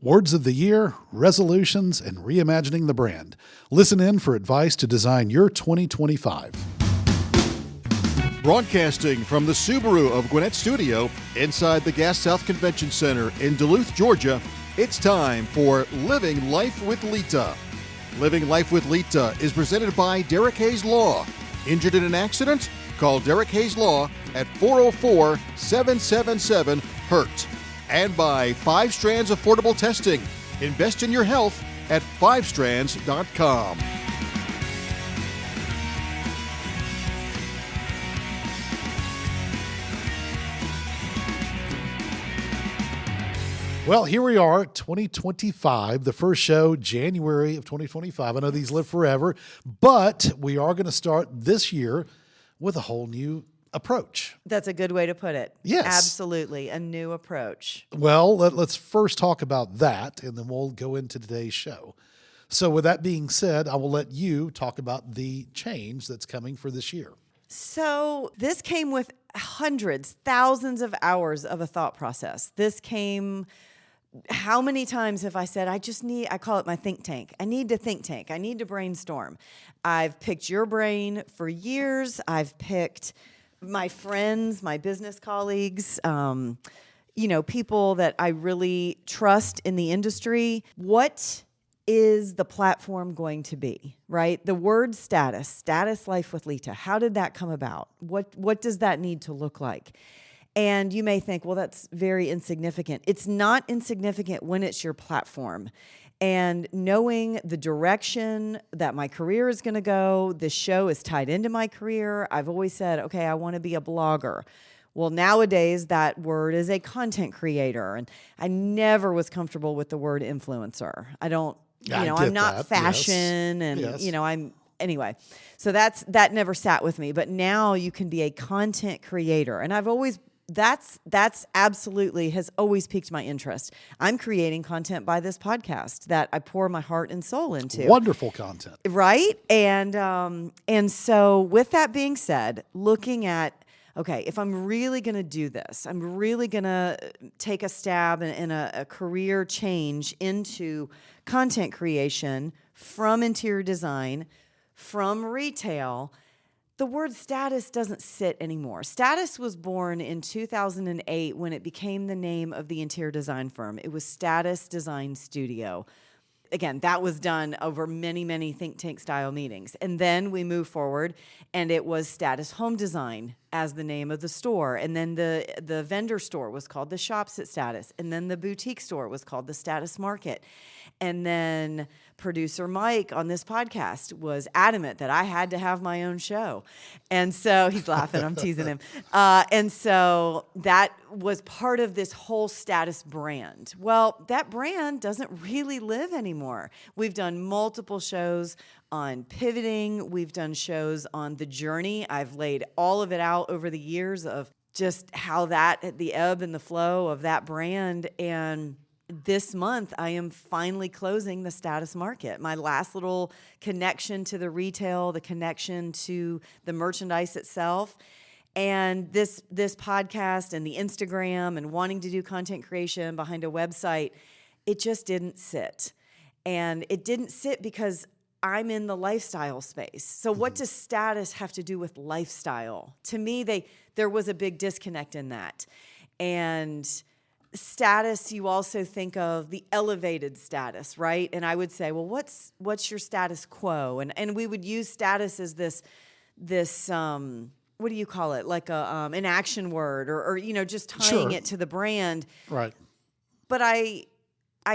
Words of the year, resolutions, and reimagining the brand. Listen in for advice to design your 2025. Broadcasting from the Subaru of Gwinnett Studio inside the Gas South Convention Center in Duluth, Georgia, it's time for Living Life with Leta. Living Life with Leta is presented by Derek Hayes Law. Injured in an accident? Call Derek Hayes Law at 404-777-HURT. And by 5 Strands Affordable Testing. Invest in your health at 5strands.com. Well, here we are, 2025, the first show, January of 2025. I know these live forever, but we are going to start this year with a whole new approach. That's a good way to put it. Yes. Absolutely. A new approach. Well, let's first talk about that, and then we'll go into today's show. So with that being said, I will let you talk about the change that's coming for this year. So this came with hundreds, thousands of hours of a thought process. This came... How many times have I said, I call it my think tank. I need to think tank. I need to brainstorm. I've picked your brain for years. I've picked my friends, my business colleagues, people that I really trust in the industry. What is the platform going to be, right? The word status life with Leta. How did that come about? What does that need to look like? And you may think, well, that's very insignificant. It's not insignificant when it's your platform. And knowing the direction that my career is going to go, this show is tied into my career. I've always said, okay, I want to be a blogger. Well, nowadays, that word is a content creator. And I never was comfortable with the word influencer. I'm not fashion. Yes. And, anyway. So that never sat with me. But now you can be a content creator. And I've always... That's absolutely has always piqued my interest. I'm creating content by this podcast that I pour my heart and soul into. Wonderful content. Right? And so with that being said, looking at, okay, if I'm really going to do this, I'm really going to take a stab in a career change into content creation from interior design, from retail. The word status doesn't sit anymore. Status was born in 2008 when it became the name of the interior design firm. It was Status Design Studio. Again, that was done over many, many think tank style meetings. And then we moved forward and it was Status Home Design as the name of the store. And then the vendor store was called the Shops at Status. And then the boutique store was called the Status Market. And then producer Mike on this podcast was adamant that I had to have my own show. And so he's laughing, I'm teasing him. And so that was part of this whole Status brand. Well, that brand doesn't really live anymore. We've done multiple shows on pivoting. We've done shows on the journey. I've laid all of it out over the years of just how the ebb and the flow of that brand. And this month, I am finally closing the Status Market. My last little connection to the retail, the connection to the merchandise itself. And this podcast and the Instagram and wanting to do content creation behind a website, it just didn't sit. And it didn't sit because I'm in the lifestyle space. So what does status have to do with lifestyle? To me, there was a big disconnect in that. And status, you also think of the elevated status, right? And I would say, well, what's your status quo? And we would use status as this what do you call it? Like an action word or just tying it to the brand. Right. But I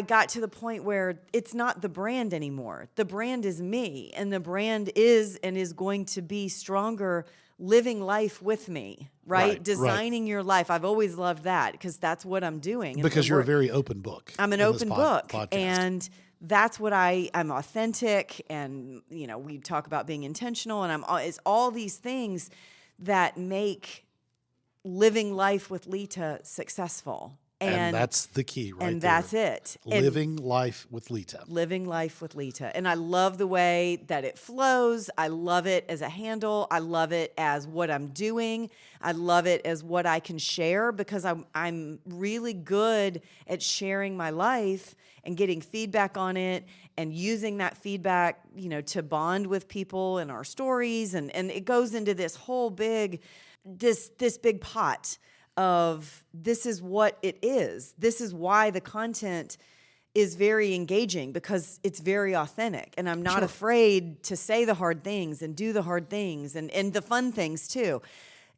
got to the point where it's not the brand anymore. The brand is me, and the brand is and is going to be stronger living life with me, right? Designing your life. I've always loved that because that's what I'm doing. Because you're a very open book. I'm an open book. Podcast. And that's what I'm authentic. And, we talk about being intentional. And it's all these things that make living life with Leta successful. And that's the key right and there. that's it. And Living life with Leta. living life with Leta. And I love the way that it flows. I love it as a handle. I love it as what I'm doing. I love it as what I can share because I'm really good at sharing my life and getting feedback on it and using that feedback, to bond with people in our stories. And it goes into this whole big, this big pot of this is what it is. This is why the content is very engaging because it's very authentic. And I'm not afraid to say the hard things and do the hard things and the fun things too.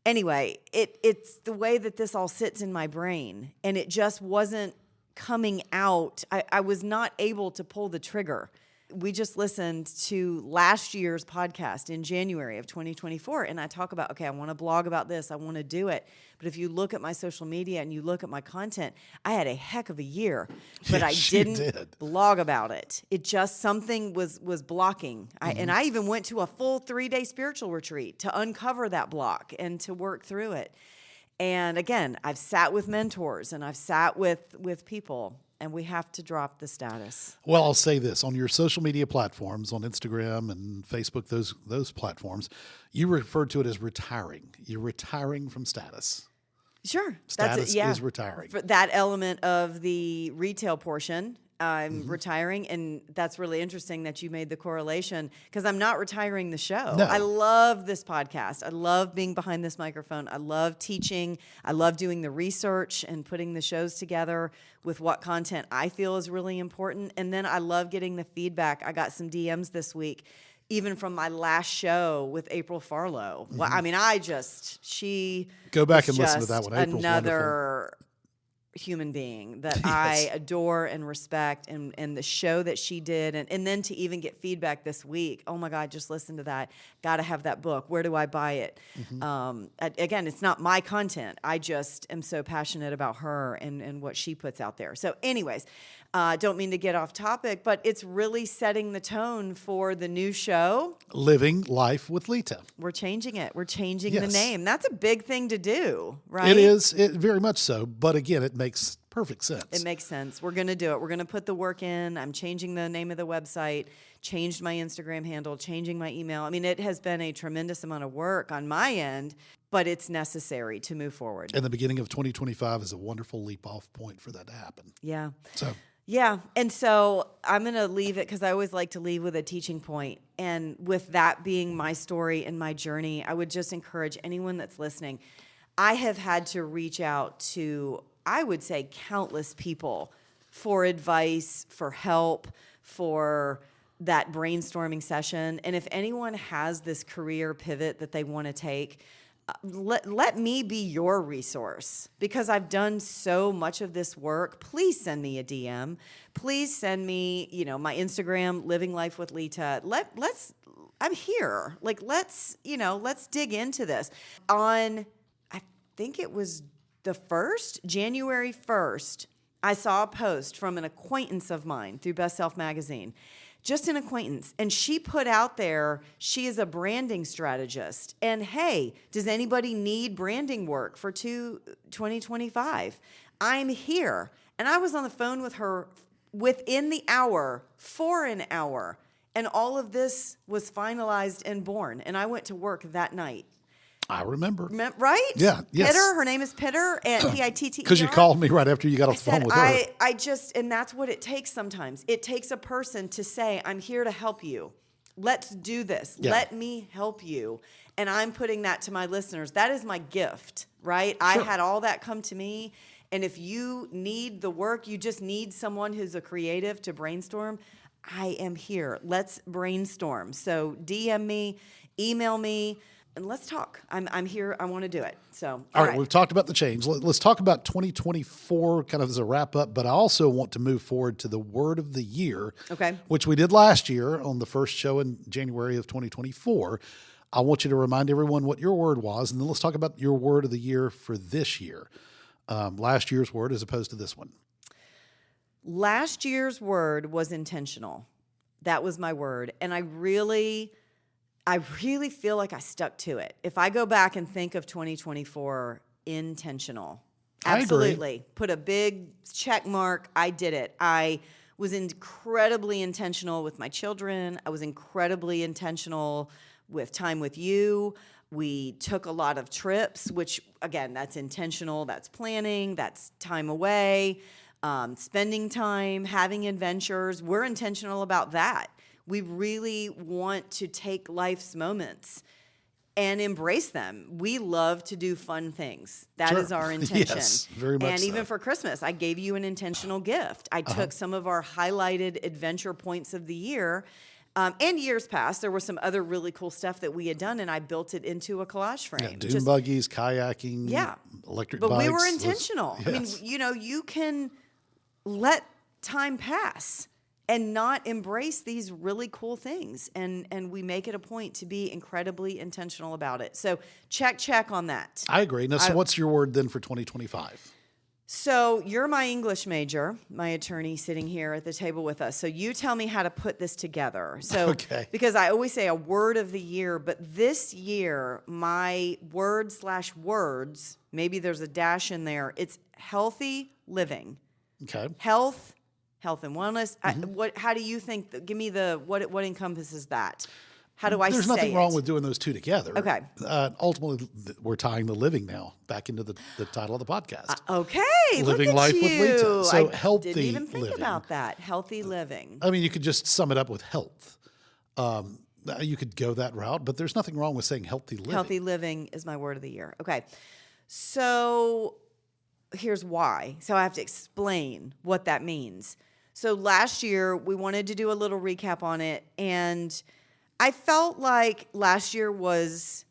Anyway, it's the way that this all sits in my brain, and it just wasn't coming out. I was not able to pull the trigger. We just listened to last year's podcast in January of 2024, and I talk about, okay, I want to blog about this. I want to do it. But if you look at my social media and you look at my content, I had a heck of a year, but I didn't blog about it. It just, something was blocking. And I even went to a full 3-day spiritual retreat to uncover that block and to work through it. And again, I've sat with mentors and I've sat with people, and we have to drop the status. Well, I'll say this. On your social media platforms, on Instagram and Facebook, those platforms, you refer to it as retiring. You're retiring from status. Sure. Status is retiring. For that element of the retail portion, I'm retiring, and that's really interesting that you made the correlation because I'm not retiring the show. No. I love this podcast. I love being behind this microphone. I love teaching. I love doing the research and putting the shows together with what content I feel is really important. And then I love getting the feedback. I got some DMs this week, even from my last show with April Farlow. Well, I mean, she go back was and listen to just that one. April's another human being that I adore and respect, and the show that she did, and then to even get feedback this week. Oh my God, just listen to that. Got to have that book. Where do I buy it? Again, it's not my content. I just am so passionate about her and what she puts out there. So anyways, don't mean to get off topic, but it's really setting the tone for the new show. Living Life with Leta. We're changing it. We're changing the name. That's a big thing to do, right? It is. It very much so. But again, it makes perfect sense. It makes sense. We're going to do it. We're going to put the work in. I'm changing the name of the website, changed my Instagram handle, changing my email. I mean, it has been a tremendous amount of work on my end, but it's necessary to move forward. And the beginning of 2025 is a wonderful leap off point for that to happen. Yeah. So. Yeah. And so I'm going to leave it because I always like to leave with a teaching point. And with that being my story and my journey, I would just encourage anyone that's listening. I have had to reach out to, I would say, countless people for advice, for help, for that brainstorming session. And if anyone has this career pivot that they want to take, let me be your resource because I've done so much of this work. Please send me a DM. Please send me, my Instagram, Living Life with Leta. I'm here. Let's dig into this. On, I think it was January 1st, I saw a post from an acquaintance of mine through Best Self Magazine. Just an acquaintance. And she put out there, she is a branding strategist. And hey, does anybody need branding work for 2025? I'm here. And I was on the phone with her within the hour, for an hour. And all of this was finalized and born. And I went to work that night. I remember. Right? Yeah. Yes. Pitter. Her name is Pitter, and Pitter. Because you called me right after you got off the phone with her. And that's what it takes sometimes. It takes a person to say, I'm here to help you. Let's do this. Yeah. Let me help you. And I'm putting that to my listeners. That is my gift, right? Sure. I had all that come to me. And if you need the work, you just need someone who's a creative to brainstorm, I am here. Let's brainstorm. So DM me, email me, and let's talk. I'm here. I want to do it. So, all right. We've talked about the change. Let's talk about 2024 kind of as a wrap up, but I also want to move forward to the word of the year, which we did last year on the first show in January of 2024. I want you to remind everyone what your word was, and then let's talk about your word of the year for this year. Last year's word as opposed to this one. Last year's word was intentional. That was my word. And I really feel like I stuck to it. If I go back and think of 2024, intentional. Absolutely. Put a big check mark. I did it. I was incredibly intentional with my children. I was incredibly intentional with time with you. We took a lot of trips, which, again, that's intentional. That's planning. That's time away, spending time, having adventures. We're intentional about that. We really want to take life's moments and embrace them. We love to do fun things. That is our intention. Yes, very much And even so. for Christmas, I gave you an intentional gift. I took some of our highlighted adventure points of the year. And years past, there was some other really cool stuff that we had done, and I built it into a collage frame. Dune buggies, kayaking, electric bikes. But we were intentional. I mean, you can let time pass and not embrace these really cool things. And we make it a point to be incredibly intentional about it. So check on that. I agree. Now, so what's your word then for 2025? So you're my English major, my attorney sitting here at the table with us. So you tell me how to put this together. So because I always say a word of the year, but this year, my word/words, maybe there's a dash in there. It's healthy living. Okay. Health and wellness. How do you think? Give me what encompasses that. How do I say it? There's nothing wrong with doing those two together. Okay. Ultimately, we're tying the living now back into the title of the podcast. Okay. Living look life at with you. Leta. So Didn't even think living. about that. Healthy living. I mean, you could just sum it up with health. You could go that route, but there's nothing wrong with saying healthy living. Healthy living is my word of the year. Okay. So here's why. So I have to explain what that means. So last year, we wanted to do a little recap on it, and I felt like last year was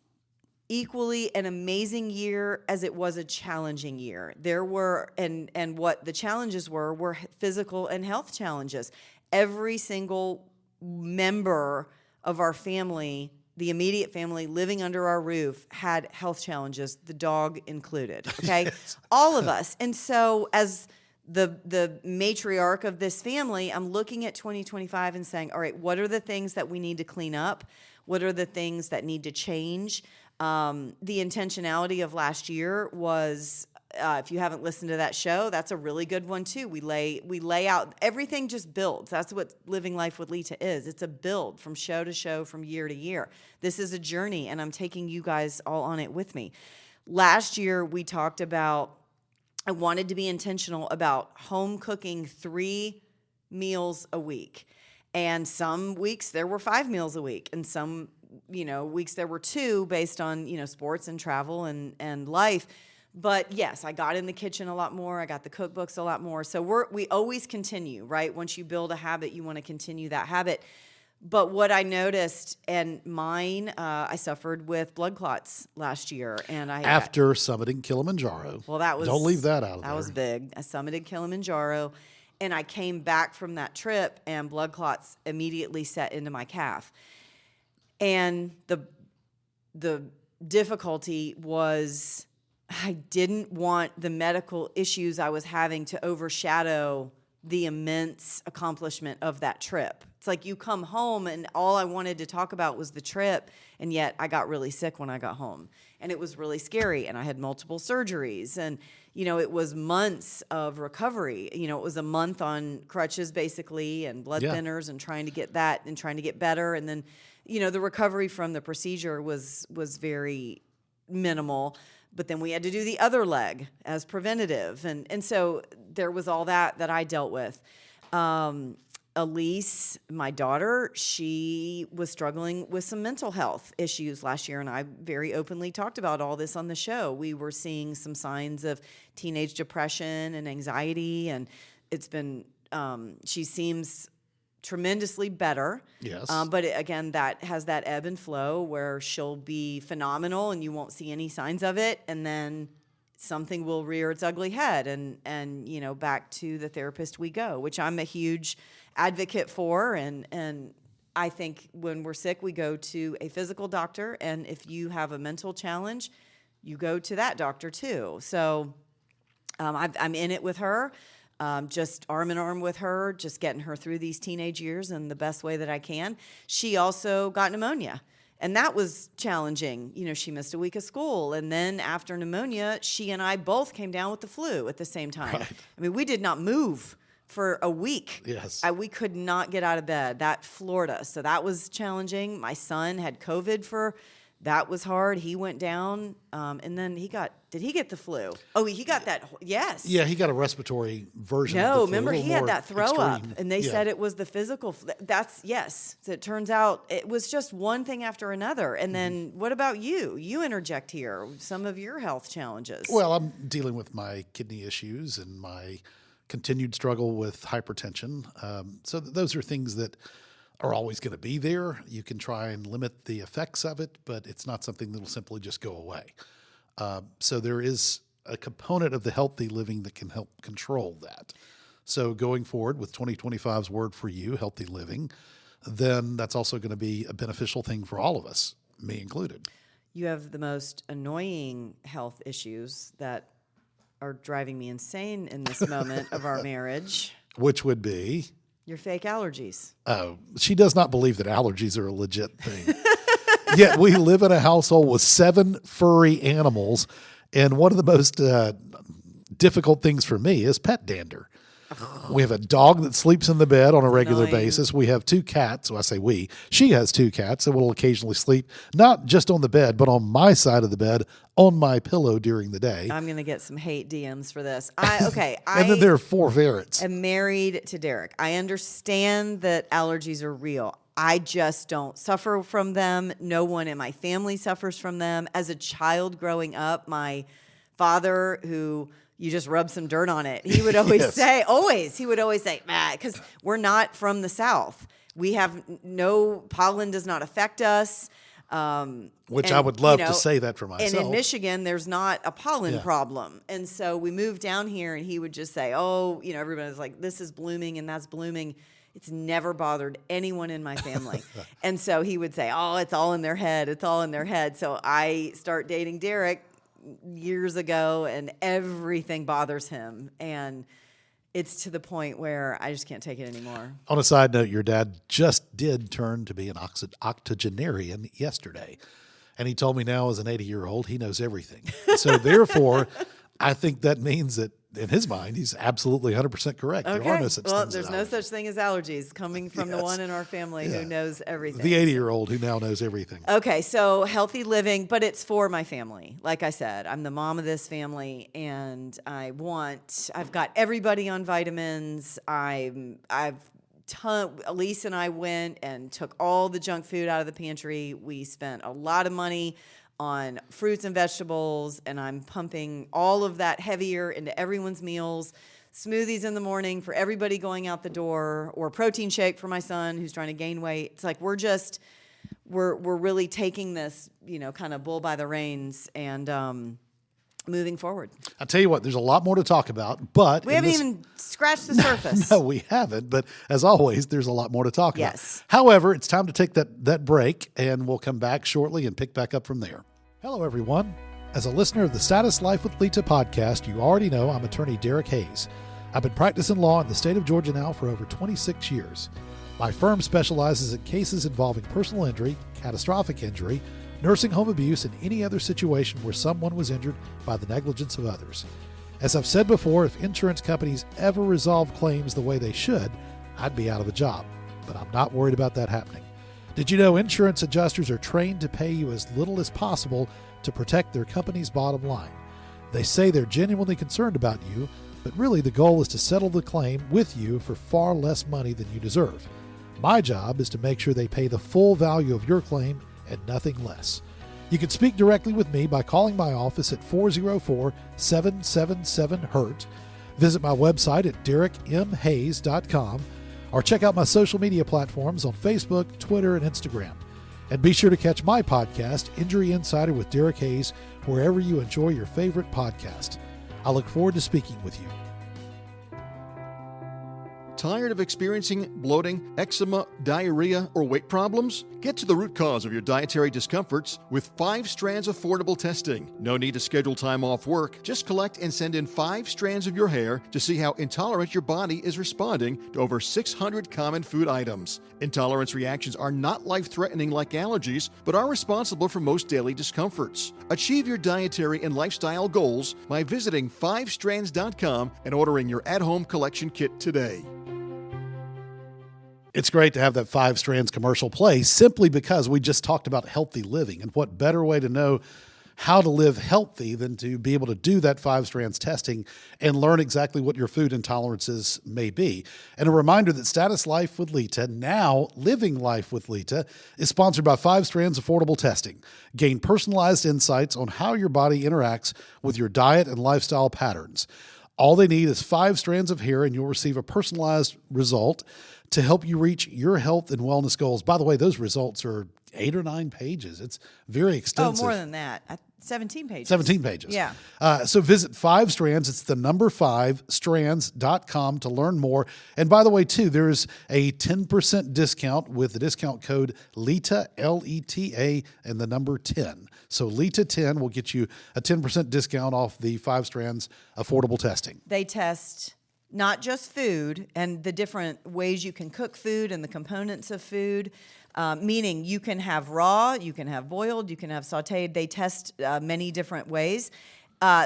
equally an amazing year as it was a challenging year. There were, and what the challenges were physical and health challenges. Every single member of our family, the immediate family living under our roof, had health challenges, the dog included, okay? Yes. All of us. And so as the matriarch of this family, I'm looking at 2025 and saying, all right, what are the things that we need to clean up? What are the things that need to change? The intentionality of last year was, if you haven't listened to that show, that's a really good one too. We lay out, everything just builds. That's what living life with Leta is. It's a build from show to show, from year to year. This is a journey, and I'm taking you guys all on it with me. Last year, we talked about, I wanted to be intentional about home cooking 3 meals a week. And some weeks there were 5 meals a week, and some, weeks there were 2 based on, sports and travel and life. But yes, I got in the kitchen a lot more. I got the cookbooks a lot more. So we always continue, right? Once you build a habit, you want to continue that habit. But what I noticed, and mine, I suffered with blood clots last year, and after summiting Kilimanjaro. Well, that was, don't leave that out of there. That was big. I summited Kilimanjaro, and I came back from that trip, and blood clots immediately set into my calf. And the difficulty was, I didn't want the medical issues I was having to overshadow the immense accomplishment of that trip. It's like you come home and all I wanted to talk about was the trip, and yet I got really sick when I got home. And it was really scary, and I had multiple surgeries, and it was months of recovery. It was a month on crutches basically, and blood thinners, and trying to get that and trying to get better. And then, the recovery from the procedure was very minimal. But then we had to do the other leg as preventative. And so there was all that I dealt with. Elise, my daughter, she was struggling with some mental health issues last year, and I very openly talked about all this on the show. We were seeing some signs of teenage depression and anxiety, and it's been, she seems tremendously better. Yes. But again, that has that ebb and flow where she'll be phenomenal and you won't see any signs of it, and then something will rear its ugly head, and back to the therapist we go, which I'm a huge advocate for, and I think when we're sick, we go to a physical doctor, and if you have a mental challenge, you go to that doctor too. So I'm in it with her. Just arm in arm with her, just getting her through these teenage years in the best way that I can. She also got pneumonia, And that was challenging. She missed a week of school. And then after pneumonia, she and I both came down with the flu at the same time. Right. I mean, we did not move for a week. Yes. We could not get out of bed. That floored us. So that was challenging. My son had COVID that was hard. He went down, and then did he get the flu? Oh, he got that, yes. Yeah, he got a respiratory version of the No, flu. remember he had that throw up, and they Yeah. said it was the physical. Yes. So it turns out it was just one thing after another. And then what about you? You interject here, some of your health challenges. Well, I'm dealing with my kidney issues and my continued struggle with hypertension. So those are things that are always going to be there. You can try and limit the effects of it, but it's not something that will simply just go away. So there is a component of the healthy living that can help control that. So going forward with 2025's word for you, healthy living, then that's also going to be a beneficial thing for all of us, me included. You have the most annoying health issues that are driving me insane in this moment of our marriage. Which would be? Your fake allergies. Oh, she does not believe that allergies are a legit thing. Yet we live in a household with 7 furry animals, and one of the most difficult things for me is pet dander. We have a dog that sleeps in the bed on a regular basis. We have 2 cats. Well, I say we. She has 2 cats that will occasionally sleep, not just on the bed, but on my side of the bed, on my pillow during the day. I'm going to get some hate DMs for this. And then there are 4 ferrets. I'm married to Derek. I understand that allergies are real. I just don't suffer from them. No one in my family suffers from them. As a child growing up, my father, who you just rub some dirt on it, he would always say, because we're not from the South. We have pollen does not affect us. Which I would love to say that for myself. And in Michigan, there's not a pollen problem. And so we moved down here, and he would just say, everybody's like, this is blooming and that's blooming. It's never bothered anyone in my family. And so he would say, it's all in their head. It's all in their head. So I start dating Derek years ago, and everything bothers him. And it's to the point where I just can't take it anymore. On a side note, your dad just did turn to be an octogenarian yesterday. And he told me now as an 80-year-old, he knows everything. So therefore, I think that means that in his mind, he's absolutely 100% correct. Okay. There are no such things as there's no such thing as allergies coming from the one in our family who knows everything. The 80-year-old who now knows everything. Okay, so healthy living, but it's for my family. Like I said, I'm the mom of this family, and I've got everybody on vitamins. Elise and I went and took all the junk food out of the pantry. We spent a lot of money on fruits and vegetables, and I'm pumping all of that heavier into everyone's meals. Smoothies in the morning for everybody going out the door, or protein shake for my son who's trying to gain weight. It's like we're really taking this, kind of bull by the reins and moving forward. I'll tell you what, there's a lot more to talk about, but we haven't even scratched the surface. No, we haven't. But as always, there's a lot more to talk about. Yes. However, it's time to take that break, and we'll come back shortly and pick back up from there. Hello, everyone. As a listener of the Status Life with Leta podcast, you already know I'm attorney Derek Hayes. I've been practicing law in the state of Georgia now for over 26 years. My firm specializes in cases involving personal injury, catastrophic injury, nursing home abuse, and any other situation where someone was injured by the negligence of others. As I've said before, if insurance companies ever resolve claims the way they should, I'd be out of a job. But I'm not worried about that happening. Did you know insurance adjusters are trained to pay you as little as possible to protect their company's bottom line? They say they're genuinely concerned about you, but really the goal is to settle the claim with you for far less money than you deserve. My job is to make sure they pay the full value of your claim and nothing less. You can speak directly with me by calling my office at 404-777-HURT. Visit my website at derekmhayes.com, or check out my social media platforms on Facebook, Twitter, and Instagram. And be sure to catch my podcast, Injury Insider with Derek Hayes, wherever you enjoy your favorite podcast. I look forward to speaking with you. Tired of experiencing bloating, eczema, diarrhea, or weight problems? Get to the root cause of your dietary discomforts with 5 strands affordable testing. No need to schedule time off work. Just collect and send in 5 strands of your hair to see how intolerant your body is responding to over 600 common food items. Intolerance reactions are not life-threatening like allergies, but are responsible for most daily discomforts. Achieve your dietary and lifestyle goals by visiting 5strands.com and ordering your at-home collection kit today. It's great to have that 5 Strands commercial play simply because we just talked about healthy living. And what better way to know how to live healthy than to be able to do that 5 Strands testing and learn exactly what your food intolerances may be. And a reminder that Status Life with Leta, now Living Life with Leta, is sponsored by 5 Strands Affordable Testing. Gain personalized insights on how your body interacts with your diet and lifestyle patterns. All they need is 5 strands of hair and you'll receive a personalized result to help you reach your health and wellness goals. By the way, those results are 8 or 9 pages. It's very extensive. Oh, more than that. 17 pages. 17 pages. Yeah. So visit 5 Strands. It's the number 5strands.com to learn more. And by the way, too, there's a 10% discount with the discount code LETA, L-E-T-A, and the number 10. So Leta 10 will get you a 10% discount off the 5 Strands affordable testing. They test not just food and the different ways you can cook food and the components of food, meaning you can have raw, you can have boiled, you can have sauteed. They test many different ways.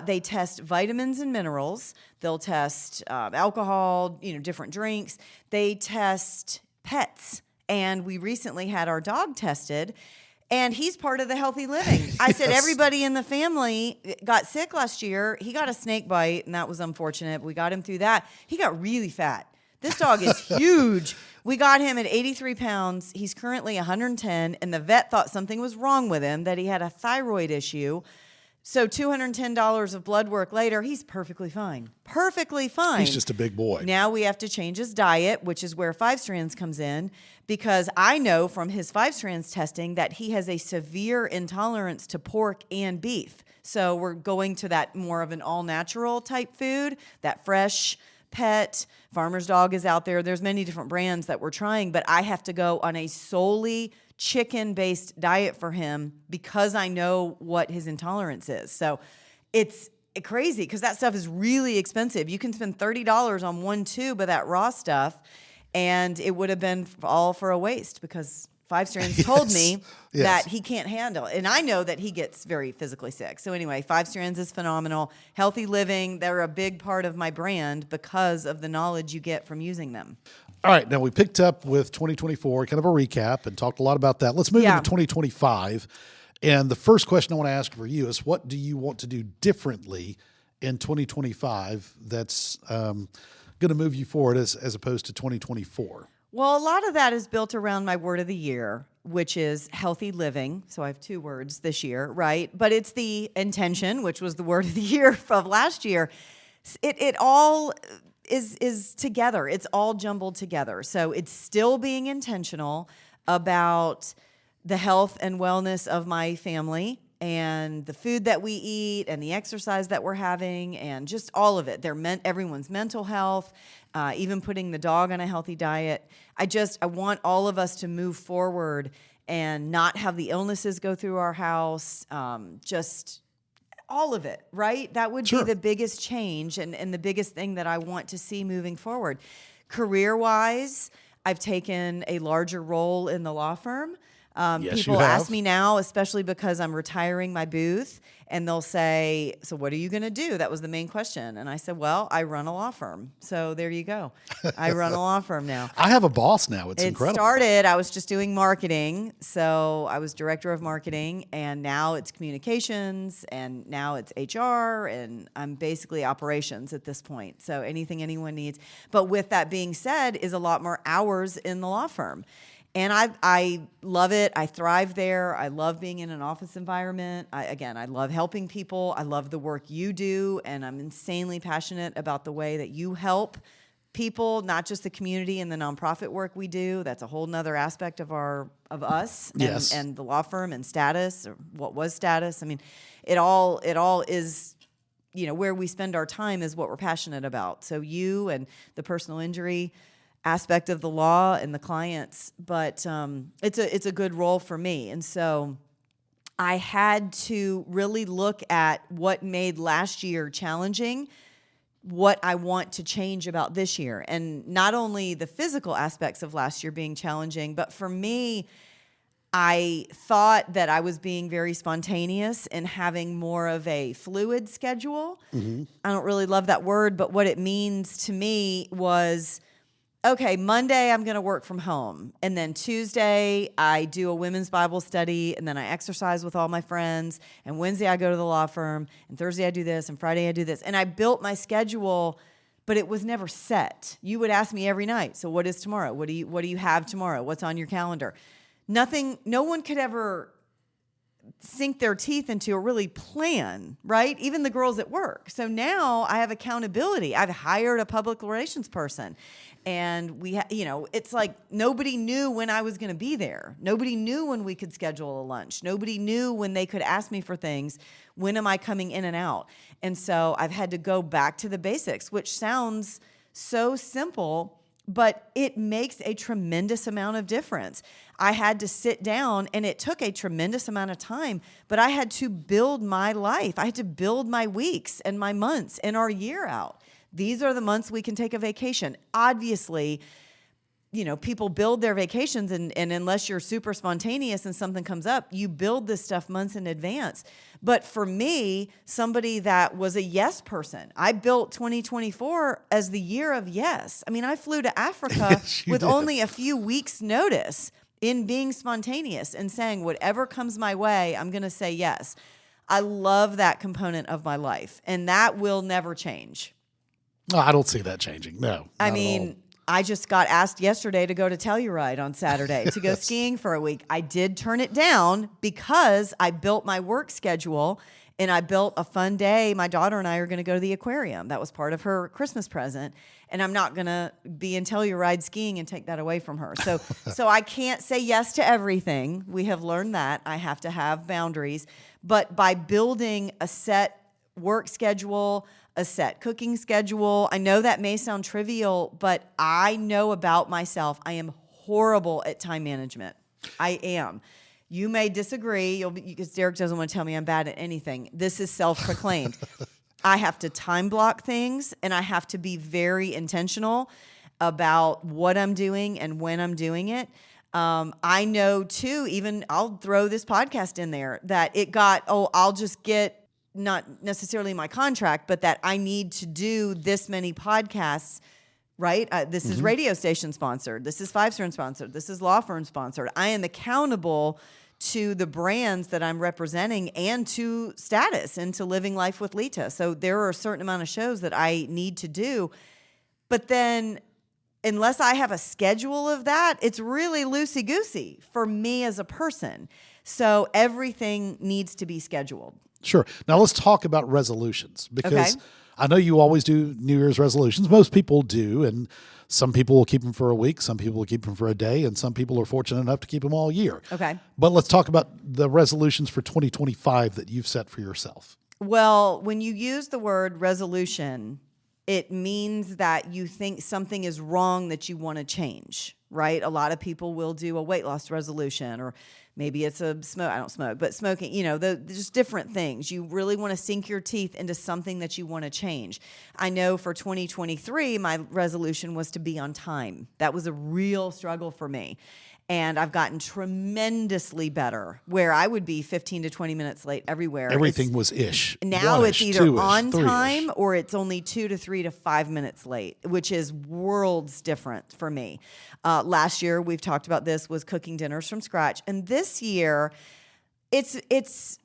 They test vitamins and minerals. They'll test alcohol, different drinks. They test pets. And we recently had our dog tested, and he's part of the healthy living. I said, everybody in the family got sick last year. He got a snake bite, and that was unfortunate. We got him through that. He got really fat. This dog is huge. We got him at 83 pounds. He's currently 110, and the vet thought something was wrong with him, that he had a thyroid issue. So $210 of blood work later, he's perfectly fine. Perfectly fine. He's just a big boy. Now we have to change his diet, which is where 5 Strands comes in, because I know from his 5 Strands testing that he has a severe intolerance to pork and beef. So we're going to that more of an all-natural type food, that fresh pet. Farmer's Dog is out there. There's many different brands that we're trying, but I have to go on a solely chicken-based diet for him because I know what his intolerance is. So it's crazy because that stuff is really expensive. You can spend $30 on 1 tube of that raw stuff, and it would have been all for a waste because 5 Strands told me that he can't handle it. And I know that he gets very physically sick. So anyway, 5 Strands is phenomenal. Healthy living, they're a big part of my brand because of the knowledge you get from using them. All right, now we picked up with 2024, kind of a recap, and talked a lot about that. Let's move into 2025. And the first question I want to ask for you is, what do you want to do differently in 2025 that's going to move you forward as opposed to 2024? Well, a lot of that is built around my word of the year, which is healthy living. So I have 2 words this year, right? But it's the intention, which was the word of the year of last year. It all is together. It's all jumbled together. So it's still being intentional about the health and wellness of my family and the food that we eat and the exercise that we're having and just all of it. Everyone's mental health, even putting the dog on a healthy diet. I want all of us to move forward and not have the illnesses go through our house, just all of it, right? That would be the biggest change and the biggest thing that I want to see moving forward. Career-wise, I've taken a larger role in the law firm. People ask me now, especially because I'm retiring my booth, and they'll say, so what are you going to do? That was the main question. And I said, well, I run a law firm. So there you go. I run a law firm now. I have a boss now. It's incredible. I was just doing marketing. So I was director of marketing, and now it's communications, and now it's HR, and I'm basically operations at this point. So anything anyone needs. But with that being said, is a lot more hours in the law firm. And I love it. I thrive there. I love being in an office environment. I love helping people. I love the work you do, and I'm insanely passionate about the way that you help people, not just the community and the nonprofit work we do. That's a whole nother aspect of us and the law firm and Status, or what was Status. I mean, it all is, where we spend our time is what we're passionate about. So you and the personal injury aspect of the law and the clients, but it's a good role for me. And so I had to really look at what made last year challenging, what I want to change about this year. And not only the physical aspects of last year being challenging, but for me, I thought that I was being very spontaneous and having more of a fluid schedule. Mm-hmm. I don't really love that word, but what it means to me was, okay, Monday I'm going to work from home. And then Tuesday I do a women's Bible study, and then I exercise with all my friends. And Wednesday I go to the law firm, and Thursday I do this, and Friday I do this. And I built my schedule, but it was never set. You would ask me every night, so what is tomorrow? What do you have tomorrow? What's on your calendar? No one could ever sink their teeth into a really plan, right? Even the girls at work. So now I have accountability. I've hired a public relations person, and it's like nobody knew when I was going to be there. Nobody knew when we could schedule a lunch. Nobody knew when they could ask me for things. When am I coming in and out? And so I've had to go back to the basics, which sounds so simple, but it makes a tremendous amount of difference. I had to sit down, and it took a tremendous amount of time, but I had to build my life. I had to build my weeks and my months and our year out. These are the months we can take a vacation. Obviously, people build their vacations, and unless you're super spontaneous and something comes up, you build this stuff months in advance. But for me, somebody that was a yes person, I built 2024 as the year of yes. I mean, I flew to Africa with only a few weeks' notice in being spontaneous and saying, whatever comes my way, I'm going to say yes. I love that component of my life, and that will never change. No, I don't see that changing. No. I mean, I just got asked yesterday to go to Telluride on Saturday to go skiing for a week. I did turn it down because I built my work schedule, and I built a fun day. My daughter and I are going to go to the aquarium. That was part of her Christmas present, and I'm not going to be in Telluride skiing and take that away from her. So I can't say yes to everything. We have learned that. I have to have boundaries. But by building a set work schedule, a set cooking schedule. I know that may sound trivial, but I know about myself. I am horrible at time management. I am. You may disagree because Derek doesn't want to tell me I'm bad at anything. This is self-proclaimed. I have to time block things, and I have to be very intentional about what I'm doing and when I'm doing it. I know too, even I'll throw this podcast in there, that it got, I'll just get not necessarily my contract, but that I need to do this many podcasts, right? This is radio station sponsored. This is 5-star sponsored. This is law firm sponsored. I am accountable to the brands that I'm representing and to status and to living life with Leta. So there are a certain amount of shows that I need to do. But then unless I have a schedule of that, it's really loosey-goosey for me as a person. So everything needs to be scheduled. Sure. Now let's talk about resolutions, because I know you always do New Year's resolutions. Most people do, and some people will keep them for a week, some people will keep them for a day, and some people are fortunate enough to keep them all year. Okay. But let's talk about the resolutions for 2025 that you've set for yourself. Well, when you use the word resolution, it means that you think something is wrong that you want to change, right? A lot of people will do a weight loss resolution, or maybe it's I don't smoke, but smoking, just different things. You really want to sink your teeth into something that you want to change. I know for 2023, my resolution was to be on time. That was a real struggle for me. And I've gotten tremendously better, where I would be 15 to 20 minutes late everywhere. Everything was ish. Now One-ish, it's either two-ish, on three-ish. time or it's only 2 to 3 to 5 minutes late, which is worlds different for me. Last year, we've talked about this, was cooking dinners from scratch. And this year, it's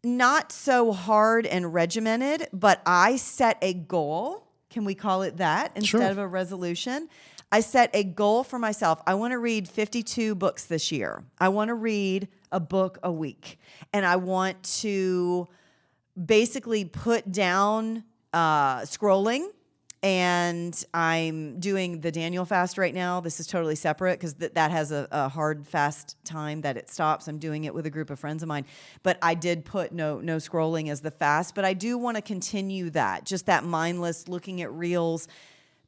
not so hard and regimented, but I set a goal. Can we call it that instead of a resolution? I set a goal for myself. I want to read 52 books this year. I want to read a book a week. And I want to basically put down scrolling. And I'm doing the Daniel fast right now. This is totally separate because that has a hard fast time that it stops. I'm doing it with a group of friends of mine. But I did put no scrolling as the fast. But I do want to continue that, just that mindless looking at reels.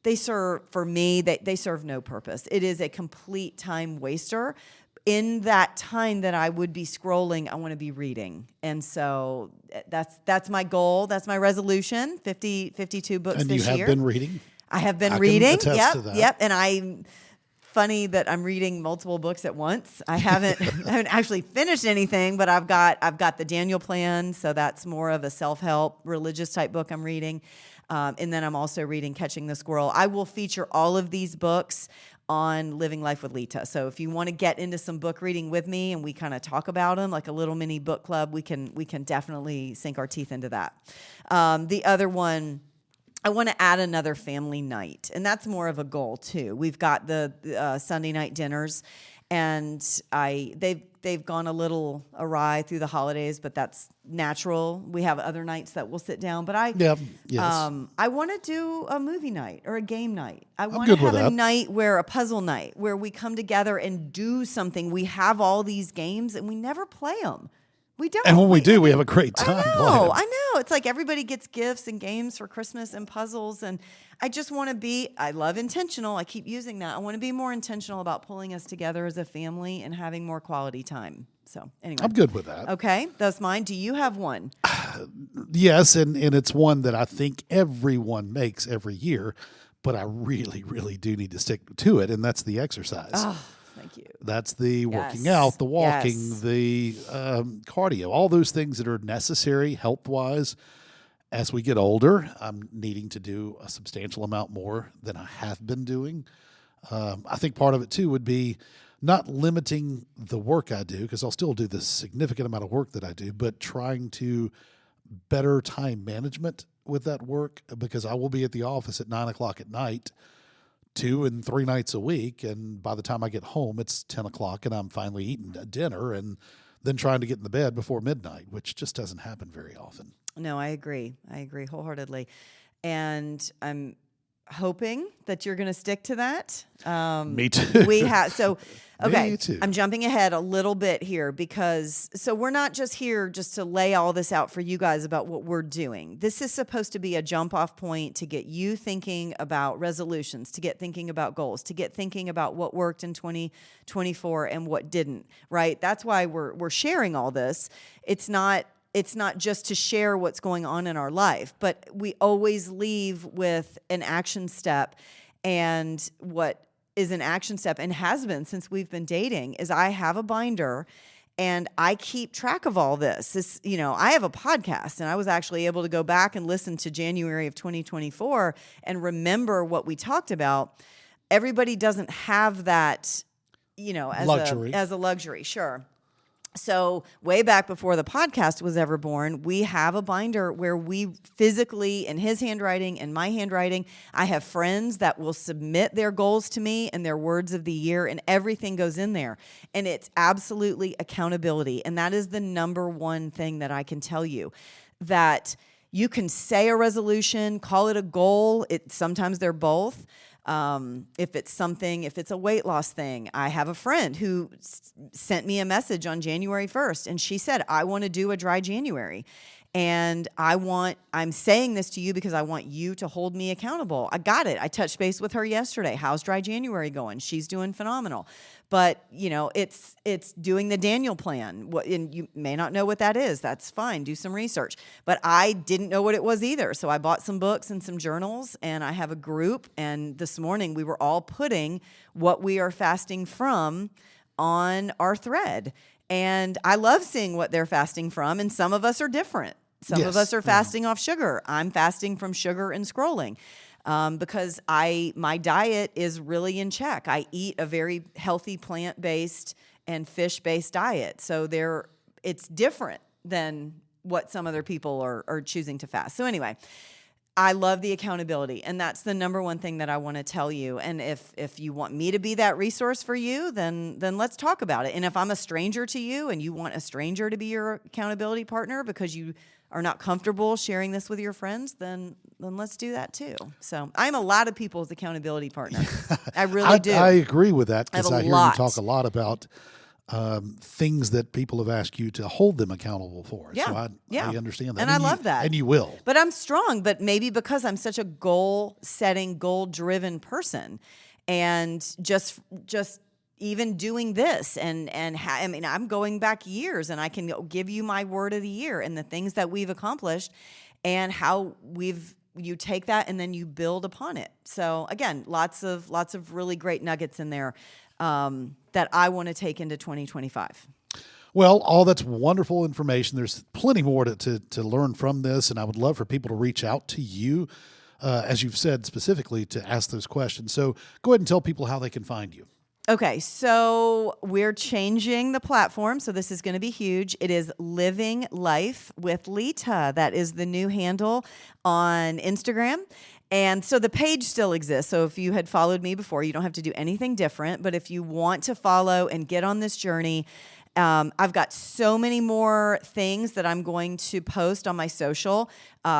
they serve, for me, they serve no purpose. It is a complete time waster. In that time that I would be scrolling, I want to be reading. And so that's my goal. That's my resolution, 52 books and this year. And you have been reading? I have been I reading. Can attest to that. Yep. And I'm funny that I'm reading multiple books at once. I haven't actually finished anything, but I've got the Daniel Plan. So that's more of a self-help religious type book I'm reading. And then I'm also reading Catching the Squirrel. I will feature all of these books on Living Life with Leta. So if you want to get into some book reading with me and we kind of talk about them, like a little mini book club, we can definitely sink our teeth into that. The other one, I want to add another family night, and that's more of a goal too. We've got the Sunday night dinners, and they've gone a little awry through the holidays, but that's natural. We have other nights that we'll sit down, but I want to do a movie night or a game night. I want to have a night a puzzle night where we come together and do something. We have all these games and we never play them. We don't. And when we do, we have a great time playing. I know. It's like everybody gets gifts and games for Christmas and puzzles. And I just want to I love intentional. I keep using that. I want to be more intentional about pulling us together as a family and having more quality time. So anyway. I'm good with that. Okay. That's mine. Do you have one? Yes. And it's one that I think everyone makes every year, but I really, really do need to stick to it. And that's the exercise. Oh. Thank you. That's the working out, the walking, the cardio, all those things that are necessary health-wise. As we get older, I'm needing to do a substantial amount more than I have been doing. I think part of it, too, would be not limiting the work I do, because I'll still do the significant amount of work that I do, but trying to better time management with that work, because I will be at the office at 9 o'clock at night, 2 and 3 nights a week, and by the time I get home, it's 10 o'clock, and I'm finally eating dinner, and then trying to get in the bed before midnight, which just doesn't happen very often. No, I agree. I agree wholeheartedly, and I'm hoping that you're going to stick to that. Me too. We have okay. Me too. I'm jumping ahead a little bit here because we're not just here just to lay all this out for you guys about what we're doing. This is supposed to be a jump off point to get you thinking about resolutions, to get thinking about goals, to get thinking about what worked in 2024 and what didn't, right? That's why we're sharing all this. It's not just to share what's going on in our life, but we always leave with an action step. And what is an action step, and has been since we've been dating, is I have a binder and I keep track of all this. I have a podcast, and I was actually able to go back and listen to January of 2024 and remember what we talked about. Everybody doesn't have that, as a luxury. Sure. So way back before the podcast was ever born, we have a binder where we physically, in his handwriting and my handwriting, I have friends that will submit their goals to me and their words of the year, and everything goes in there. And it's absolutely accountability. And that is the number one thing that I can tell you, that you can say a resolution, call it a goal. Sometimes they're both. If it's a weight loss thing, I have a friend who sent me a message on January 1st, and she said, I want to do a dry January. And I'm saying this to you because I want you to hold me accountable. I got it. I touched base with her yesterday. How's dry January going? She's doing phenomenal. But, it's doing the Daniel Plan. And you may not know what that is. That's fine. Do some research. But I didn't know what it was either. So I bought some books and some journals, and I have a group. And this morning we were all putting what we are fasting from on our thread. And I love seeing what they're fasting from, and some of us are different. Some of us are fasting off sugar. I'm fasting from sugar and scrolling because my diet is really in check. I eat a very healthy plant-based and fish-based diet. So it's different than what some other people are choosing to fast. So anyway, I love the accountability, and that's the number one thing that I want to tell you. And if you want me to be that resource for you, then let's talk about it. And if I'm a stranger to you and you want a stranger to be your accountability partner because you are not comfortable sharing this with your friends, then let's do that too. So I'm a lot of people's accountability partner. I really do. I agree with that, because I hear you talk a lot about things that people have asked you to hold them accountable for. Yeah. So I understand that. And I love that. And you will. But I'm strong, but maybe because I'm such a goal-setting, goal-driven person. And just even doing this I mean, I'm going back years, and I can give you my word of the year and the things that we've accomplished and how you take that and then you build upon it. So again, lots of really great nuggets in there that I want to take into 2025. Well, all that's wonderful information. There's plenty more to learn from this, and I would love for people to reach out to you, as you've said specifically, to ask those questions. So go ahead and tell people how they can find you. Okay, so we're changing the platform, so this is going to be huge. It is Living Life with Leta. That is the new handle on Instagram. And so the page still exists. So if you had followed me before, you don't have to do anything different. But if you want to follow and get on this journey, I've got so many more things that I'm going to post on my social,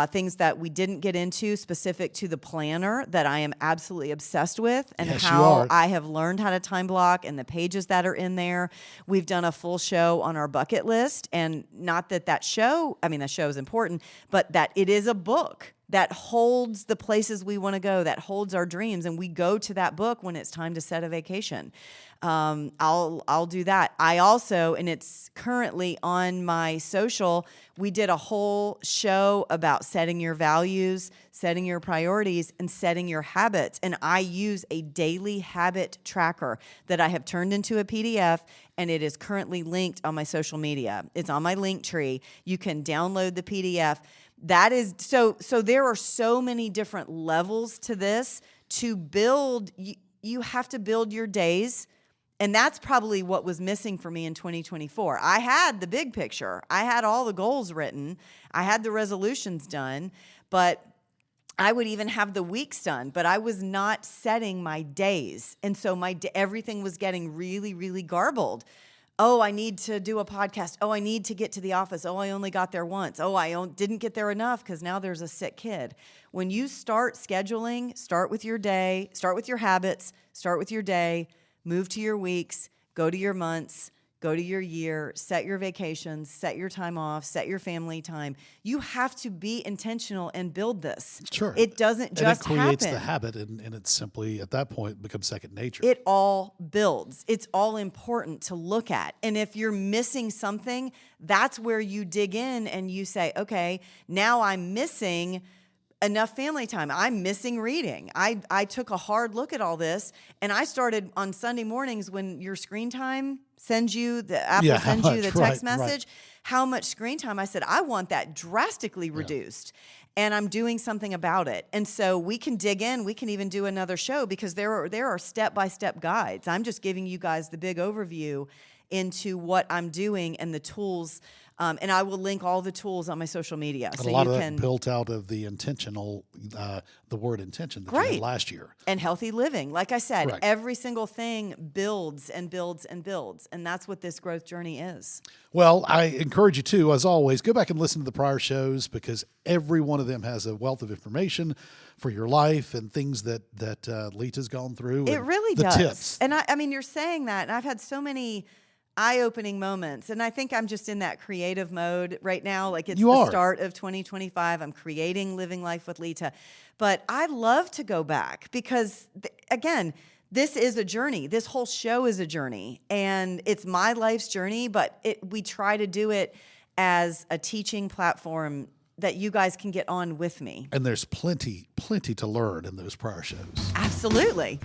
things that we didn't get into specific to the planner that I am absolutely obsessed with, and yes, how I have learned how to time block and the pages that are in there. We've done a full show on our bucket list, and not that show is important, but that it is a book that holds the places we want to go, that holds our dreams, and we go to that book when it's time to set a vacation. I'll do that. I also, and it's currently on my social, we did a whole show about setting your values, setting your priorities, and setting your habits. And I use a daily habit tracker that I have turned into a PDF, and it is currently linked on my social media. It's on my link tree. You can download the PDF. That is so there are so many different levels to this. To build, you have to build your days. And that's probably what was missing for me in 2024. I had the big picture. I had all the goals written. I had the resolutions done, but I would even have the weeks done, but I was not setting my days. And so everything was getting really, really garbled. Oh, I need to do a podcast. Oh, I need to get to the office. Oh, I only got there once. Oh, I didn't get there enough because now there's a sick kid. When you start scheduling, start with your day, start with your habits, start with your day, move to your weeks, go to your months, go to your year, set your vacations, set your time off, set your family time. You have to be intentional and build this. Sure. It doesn't just happen. And it creates the habit, and it's simply, at that point, becomes second nature. It all builds. It's all important to look at. And if you're missing something, that's where you dig in and you say, okay, now I'm missing enough family time. I'm missing reading. I took a hard look at all this, and I started on Sunday mornings when your screen time sends you, Apple sends you the text message, how much screen time. I said, I want that drastically reduced. And I'm doing something about it. And so we can dig in. We can even do another show because there are step-by-step guides. I'm just giving you guys the big overview into what I'm doing and the tools. And I will link all the tools on my social media. So a lot of that built out of the intentional, the word intention that you had last year. And healthy living. Like I said, every single thing builds and builds and builds. And that's what this growth journey is. Well, I encourage you to, as always, go back and listen to the prior shows because every one of them has a wealth of information for your life and things that Leta's gone through. It really does. Tips. And I mean, you're saying that, and I've had so many eye-opening moments. And I think I'm just in that creative mode right now. Like it's the start of 2025. I'm creating Living Life with Leta. But I love to go back because, again, this is a journey. This whole show is a journey. And it's my life's journey, but we try to do it as a teaching platform that you guys can get on with me. And there's plenty to learn in those prior shows. Absolutely.